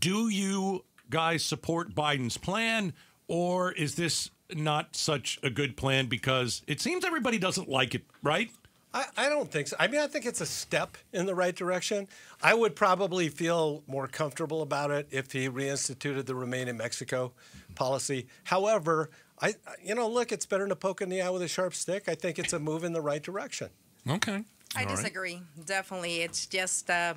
Do you guys support Biden's plan, or is this not such a good plan because it seems everybody doesn't like it, right? I don't think so. I mean, I think it's a step in the right direction. I would probably feel more comfortable about it if he reinstituted the Remain in Mexico policy. However, look, it's better to poke in the eye with a sharp stick. I think it's a move in the right direction. Okay. I disagree. Definitely. It's just a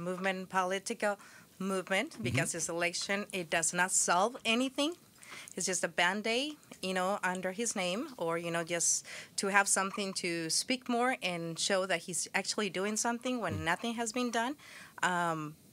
political movement, because this election, it does not solve anything. It's just a Band-Aid, under his name, or, just to have something to speak more and show that he's actually doing something when nothing has been done.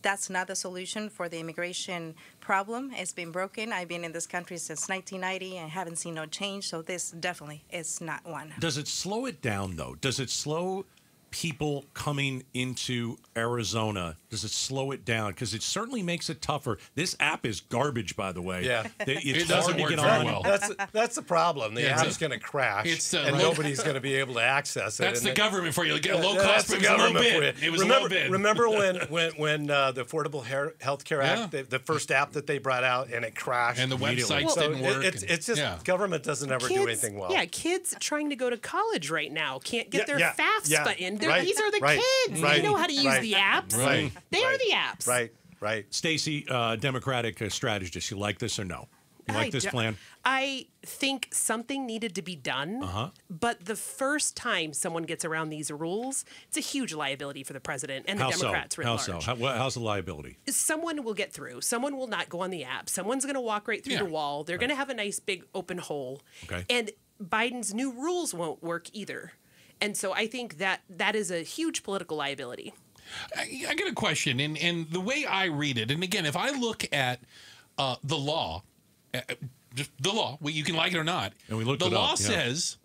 That's not the solution for the immigration problem. It's been broken. I've been in this country since 1990 and haven't seen no change, so this definitely is not one. Does it slow it down, though? Does it slow people coming into Arizona? Does it slow it down? Because it certainly makes it tougher. This app is garbage, by the way. Yeah. It doesn't work very well. That's the problem. The app's going to crash, and nobody's going to be able to access it. That's the government for you. Get a low That's cost, the but it was a low government bid. for you. It was a low bid. Remember when the Affordable Health Care Act, the first app that they brought out, and it crashed? And the websites didn't work. It's just government doesn't ever do anything well. Yeah, kids trying to go to college right now can't get their FAFSA in. These are the kids. Right. They know how to use the apps. Right. They are the apps. Right. Stacey, Democratic strategist, you like this or no? You like this plan? I think something needed to be done, but the first time someone gets around these rules, it's a huge liability for the president and the Democrats writ large. How's the liability? Someone will get through. Someone will not go on the app. Someone's going to walk right through the wall. They're going to have a nice big open hole. Okay. And Biden's new rules won't work either. And so I think that is a huge political liability. I got a question, and the way I read it, and again, if I look at the law, just the law, you can like it or not, and we looked the it up, law says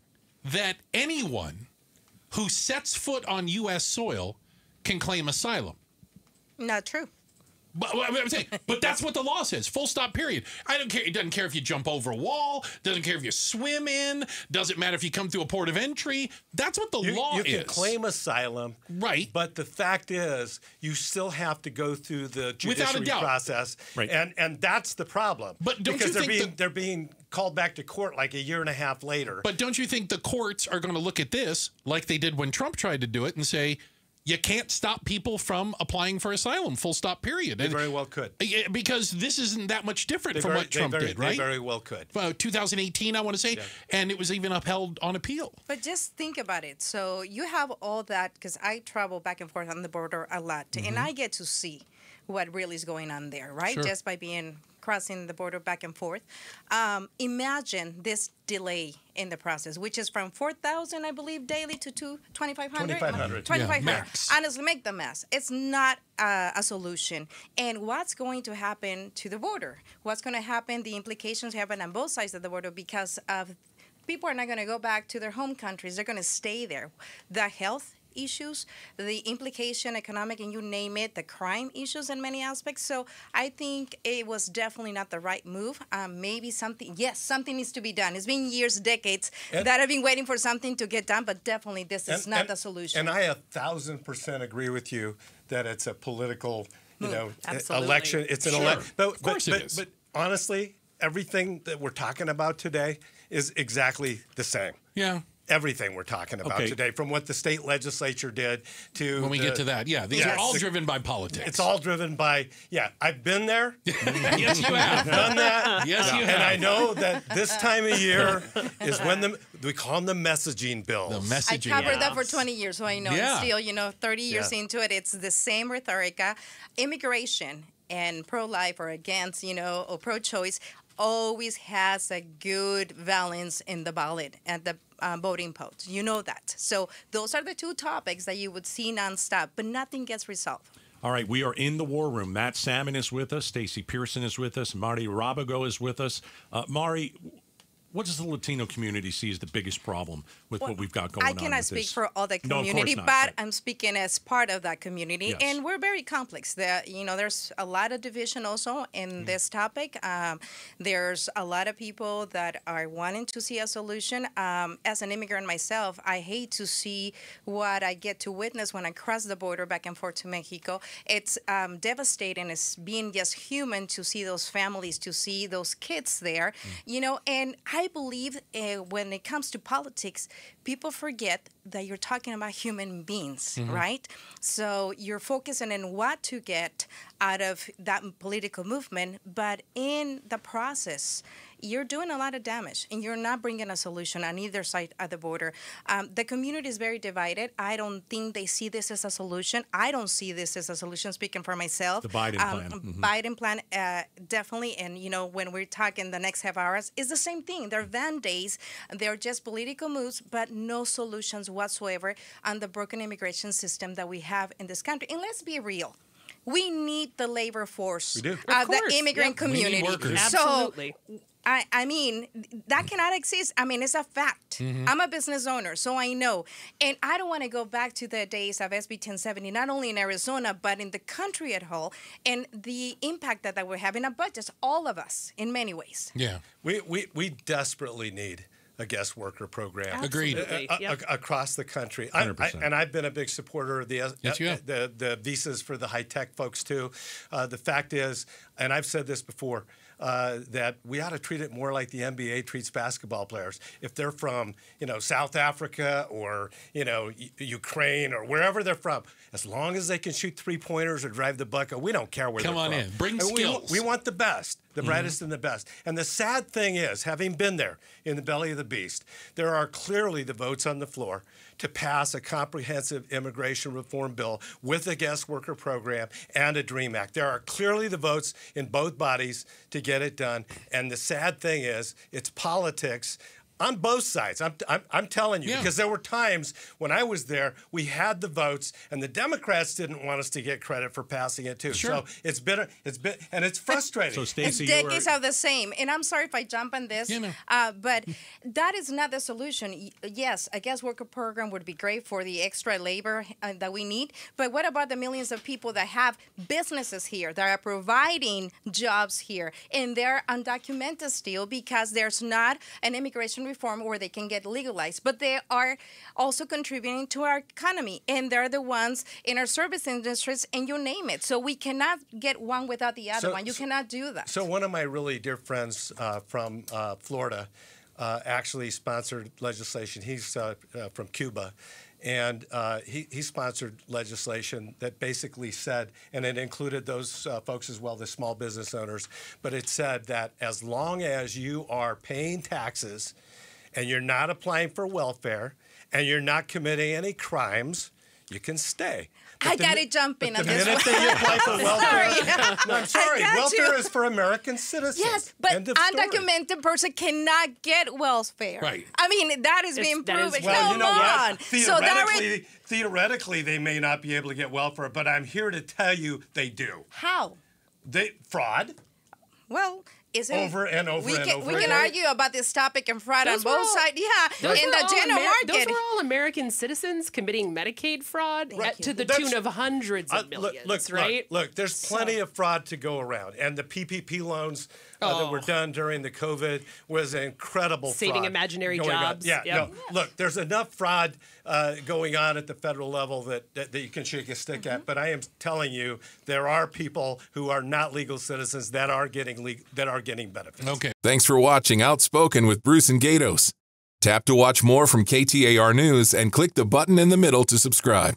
that anyone who sets foot on U.S. soil can claim asylum. Not true. But that's what the law says. Full stop, period. I don't care. It doesn't care if you jump over a wall. Doesn't care if you swim in. Doesn't matter if you come through a port of entry. That's what the law is. You can claim asylum. Right. But the fact is, you still have to go through the judiciary process. Right. And that's the problem. But don't because you think they're being called back to court like a year and a half later. But don't you think the courts are going to look at this like they did when Trump tried to do it and say, you can't stop people from applying for asylum, full stop, period. They very well could. Because this isn't that much different from what Trump did, right? They very well could. 2018, I want to say, and it was even upheld on appeal. But just think about it. So you have all that, because I travel back and forth on the border a lot, and I get to see what really is going on there, right? Sure. Just by crossing the border back and forth. Imagine this delay in the process, which is from 4,000, I believe, daily to 2,500. 2,500. Max. Honestly, make the mess. It's not a solution. And what's going to happen to the border? What's going to happen? The implications happen on both sides of the border because of people are not going to go back to their home countries. They're going to stay there. The health issues, the implication, economic, and you name it, the crime issues in many aspects. So I think it was definitely not the right move. Maybe something needs to be done. It's been years, decades that I've been waiting for something to get done, but definitely this is not the solution. And I 1,000% agree with you that it's a political, Absolutely. election. It's an Sure. election. Of course it is. But honestly, everything that we're talking about today is exactly the same. Yeah. Everything we're talking about today, from what the state legislature did to when we get to that, these are all driven by politics. It's all driven by, I've been there. Yes, you have. Done that. Yes, you have. And I know that this time of year is when we call them the messaging bills. The messaging. I covered that for 20 years, so I know. Yeah. And still, 30 years into it, it's the same rhetoric. Immigration and pro-life or against, or pro-choice always has a good balance in the ballot at the voting polls. You know that. So those are the two topics that you would see nonstop, but nothing gets resolved. All right, we are in the war room. Matt Salmon is with us. Stacey Pearson is with us. Marty Robigo is with us. Mari, does the Latino community see as the biggest problem with what we've got going on? I cannot speak this? for all the No, of course community, not, but I'm speaking as part of that community, Yes. and we're very complex. There's a lot of division also in this topic. There's a lot of people that are wanting to see a solution. As an immigrant myself, I hate to see what I get to witness when I cross the border back and forth to Mexico. It's devastating. It's being just human to see those families, to see those kids there, and I believe when it comes to politics, people forget that you're talking about human beings, right? So you're focusing on what to get out of that political movement, but in the process, you're doing a lot of damage, and you're not bringing a solution on either side of the border. The community is very divided. I don't think they see this as a solution. I don't see this as a solution, speaking for myself. The Biden plan. Biden plan, definitely. And, when we're talking the next half hours, it's the same thing. They're Band-Aids. They're just political moves, but no solutions whatsoever on the broken immigration system that we have in this country. And let's be real. We need the labor force of the immigrant community. We need workers. Absolutely. I mean, that cannot exist. I mean, it's a fact. I'm a business owner, so I know. And I don't want to go back to the days of SB 1070, not only in Arizona, but in the country at whole, and the impact that we're having on budgets, all of us, in many ways. Yeah. We desperately need a guest worker program. Agreed. Across the country. 100%. And I've been a big supporter of the visas for the high-tech folks, too. The fact is, and I've said this before, that we ought to treat it more like the NBA treats basketball players. If they're from, South Africa or, Ukraine or wherever they're from, as long as they can shoot three-pointers or drive the bucket, we don't care where they're from. Come on in. Bring skills. We want the best, the brightest and the best. And the sad thing is, having been there in the belly of the beast, there are clearly the votes on the floor to pass a comprehensive immigration reform bill with a guest worker program and a DREAM Act. There are clearly the votes in both bodies to get it done. And the sad thing is, it's politics on both sides. I'm telling you, because there were times when I was there, we had the votes, and the Democrats didn't want us to get credit for passing it too. Sure. So it's been, and it's frustrating. So Stacey, Decades are the same, and I'm sorry if I jump on this, but that is not the solution. Yes, a guest worker program would be great for the extra labor that we need, but what about the millions of people that have businesses here, that are providing jobs here, and they're undocumented still because there's not an immigration reform where they can get legalized, but they are also contributing to our economy, and they're the ones in our service industries, and you name it. So we cannot get one without the other one. You cannot do that. So one of my really dear friends from Florida actually sponsored legislation. He's from Cuba. And he sponsored legislation that basically said, and it included those folks as well, the small business owners, but it said that as long as you are paying taxes and you're not applying for welfare and you're not committing any crimes, you can stay. I got to jump in on the this minute one. that you apply for welfare, no, I'm sorry, I got welfare you. is for American citizens. Yes, but End of story. undocumented person cannot get welfare. Right. I mean, that is being proven. Well, you know what? So Theoretically, they may not be able to get welfare, but I'm here to tell you they do. How? Fraud. Well, is it over and over we and can, over We can again. argue about this topic and fraud on both sides. Yeah, in the general market. Those were all American citizens committing Medicaid fraud to the tune of hundreds of millions, right? Look, there's plenty of fraud to go around. And the PPP loans that were done during the COVID was incredible Saving fraud imaginary going on. jobs. Yeah, Yep. no, look, there's enough fraud going on at the federal level that you can shake a stick at. But I am telling you, there are people who are not legal citizens that are getting benefits. Okay. Thanks for watching Outspoken with Bruce and Gatos. Tap to watch more from KTAR News and click the button in the middle to subscribe.